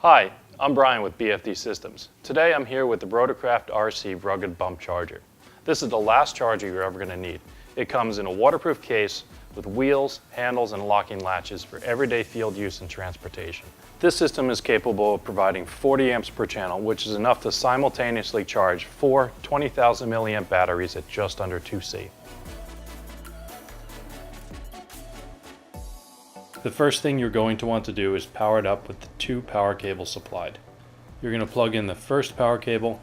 Hi, I'm Brian with BFD Systems. Today I'm here with the Rotorcraft RC Rugged Bump Charger. This is the last charger you're ever going to need. It comes in a waterproof case with wheels, handles, and locking latches for everyday field use and transportation. This system is capable of providing 40 amps per channel, which is enough to simultaneously charge 4 20,000 milliamp batteries at just under 2C. The first thing you're going to want to do is power it up with the 2 power cables supplied. You're going to plug in the first power cable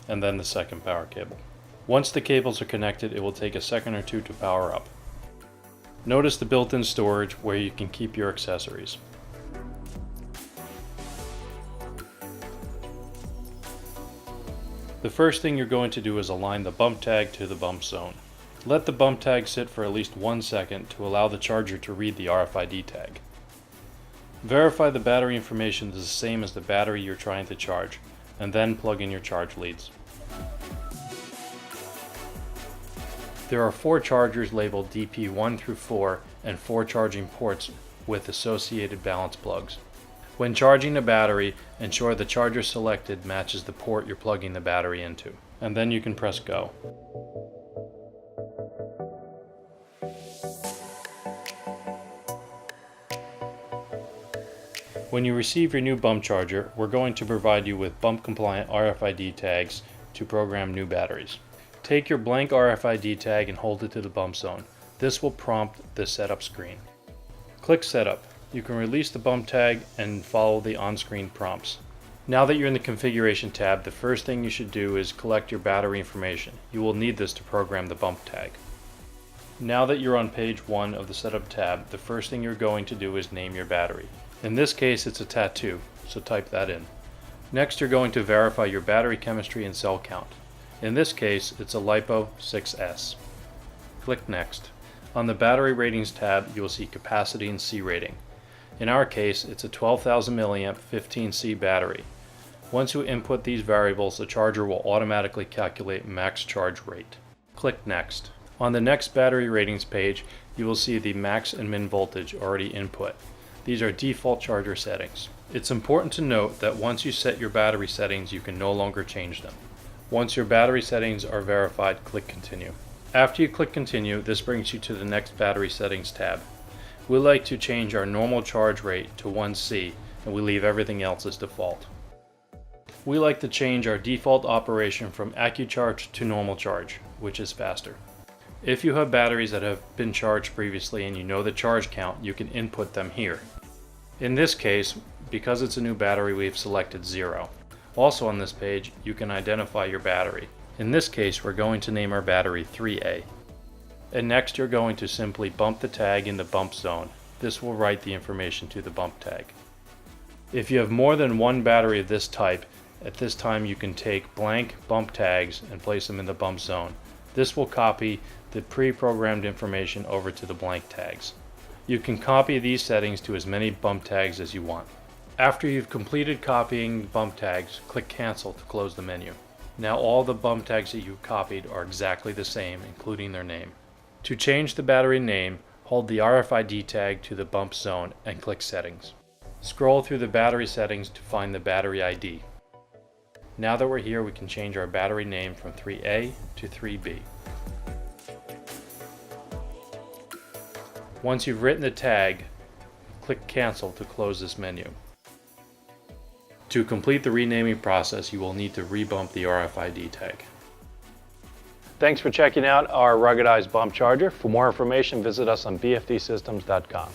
and then the second power cable. Once the cables are connected, it will take a second or two to power up. Notice the built-in storage where you can keep your accessories. The first thing you're going to do is align the bump tag to the bump zone. Let the bump tag sit for at least 1 second to allow the charger to read the RFID tag. Verify the battery information is the same as the battery you're trying to charge, and then plug in your charge leads. There are 4 chargers labeled DP1 through 4 and 4 charging ports with associated balance plugs. When charging a battery, ensure the charger selected matches the port you're plugging the battery into, and then you can press go. When you receive your new bump charger, we're going to provide you with bump compliant RFID tags to program new batteries. Take your blank RFID tag and hold it to the bump zone. This will prompt the setup screen. Click setup. You can release the bump tag and follow the on-screen prompts. Now that you're in the configuration tab, the first thing you should do is collect your battery information. You will need this to program the bump tag. Now that you're on page 1 of the setup tab, the first thing you're going to do is name your battery. In this case, it's a tattoo, so type that in. Next, you're going to verify your battery chemistry and cell count. In this case, it's a LiPo 6S. Click Next. On the Battery Ratings tab, you will see capacity and C rating. In our case, it's a 12,000 milliamp 15C battery. Once you input these variables, the charger will automatically calculate max charge rate. Click Next. On the next battery ratings page, you will see the max and min voltage already input. These are default charger settings. It's important to note that once you set your battery settings, you can no longer change them. Once your battery settings are verified, click Continue. After you click Continue, this brings you to the next Battery Settings tab. We like to change our normal charge rate to 1C, and we leave everything else as default. We like to change our default operation from AccuCharge to normal charge, which is faster. If you have batteries that have been charged previously and you know the charge count, you can input them here. In this case, because it's a new battery, we've selected 0. Also on this page, you can identify your battery. In this case, we're going to name our battery 3A. And next, you're going to simply bump the tag in the bump zone. This will write the information to the bump tag. If you have more than one battery of this type, at this time you can take blank bump tags and place them in the bump zone. This will copy the pre-programmed information over to the blank tags. You can copy these settings to as many bump tags as you want. After you've completed copying bump tags, click Cancel to close the menu. Now all the bump tags that you copied are exactly the same, including their name. To change the battery name, hold the RFID tag to the bump zone and click Settings. Scroll through the battery settings to find the battery ID. Now that we're here, we can change our battery name from 3A to 3B. Once you've written the tag, click Cancel to close this menu. To complete the renaming process, you will need to rebump the RFID tag. Thanks for checking out our ruggedized bump charger. For more information, visit us on bfdsystems.com.